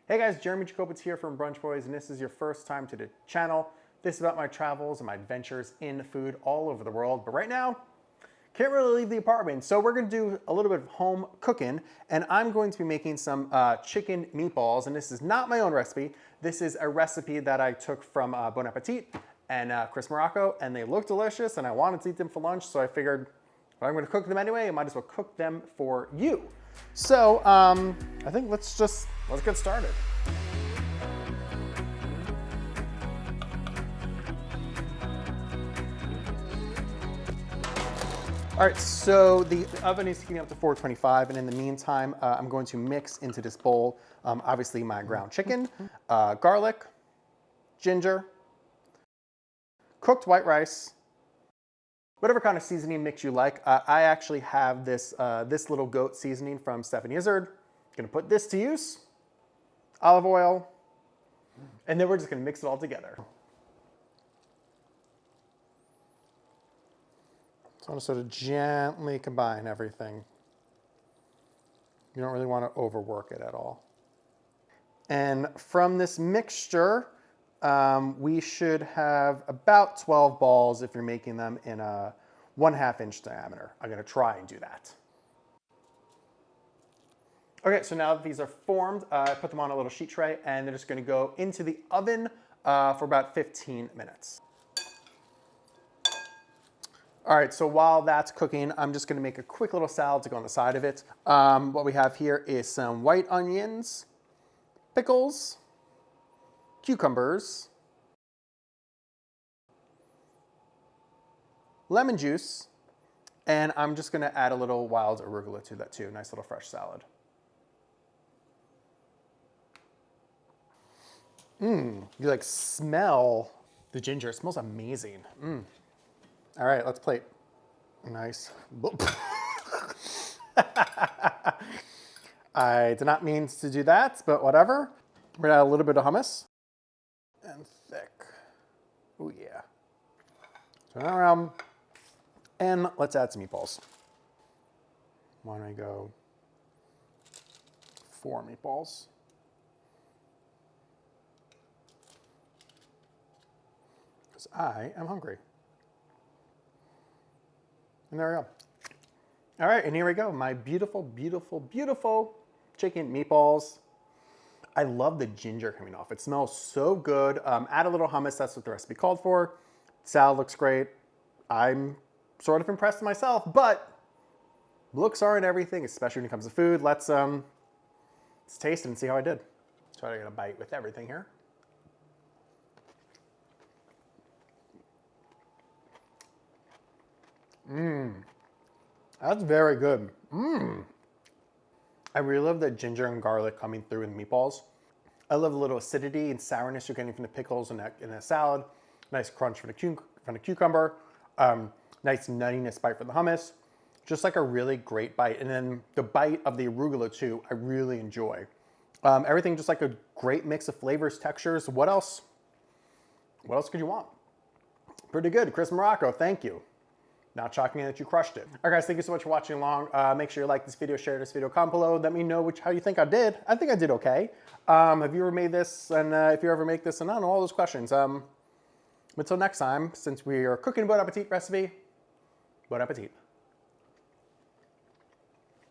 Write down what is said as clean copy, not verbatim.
Hey guys, Jeremy Jacobowitz here from Brunch Boys, and this is your first time to the channel. This is about my travels and my adventures in food all over the world, but right now, can't really leave the apartment. So we're gonna do a little bit of home cooking, and I'm going to be making some chicken meatballs, and this is not my own recipe. This is a recipe that I took from Bon Appetit and Chris Morocco, and they look delicious, and I wanted to eat them for lunch, so I figured, if I'm gonna cook them anyway, I might as well cook them for you. So I think let's get started. All right, so the oven is heating up to 425, and in the meantime, I'm going to mix into this bowl, obviously my ground chicken, garlic, ginger, cooked white rice, whatever kind of seasoning mix you like. I actually have this little goat seasoning from Stephanie Izzard. Gonna put this to use, olive oil, and then we're just gonna mix it all together. So I want to sort of gently combine everything. You don't really want to overwork it at all. And from this mixture, we should have about 12 balls if you're making them in a 1/2 inch diameter. I'm going to try and do that. Okay, so now that these are formed, I put them on a little sheet tray, and they're just going to go into the oven for about 15 minutes. All right, so while that's cooking, I'm just gonna make a quick little salad to go on the side of it. What we have here is some white onions, pickles, cucumbers, lemon juice, and I'm just gonna add a little wild arugula to that too. Nice little fresh salad. You like smell the ginger. It smells amazing. All right, let's plate. Nice. I did not mean to do that, but whatever. We're gonna add a little bit of hummus. And thick. Oh yeah. Turn around. And let's add some meatballs. Why don't I go 4 meatballs? Because I am hungry. And there we go. All right, and here we go. My beautiful, beautiful, beautiful chicken meatballs. I love the ginger coming off. It smells so good. Add a little hummus, that's what the recipe called for. Salad looks great. I'm sort of impressed myself, but looks aren't everything, especially when it comes to food. Let's taste it and see how I did. Try to get a bite with everything here. That's very good. I really love the ginger and garlic coming through in the meatballs. I love a little acidity and sourness you're getting from the pickles in a salad. Nice crunch from the cucumber. Nice nuttiness bite from the hummus. Just like a really great bite. And then the bite of the arugula too, I really enjoy. Everything just like a great mix of flavors, textures. What else? What else could you want? Pretty good. Chris Morocco, thank you. Not shocking that you crushed it. All right, guys, thank you so much for watching along. Make sure you like this video, share this video, comment below. Let me know how you think I did. I think I did okay. Have you ever made this? And if you ever make this, and I don't know, all those questions. Until next time, since we are cooking Bon Appetit recipe, Bon Appetit.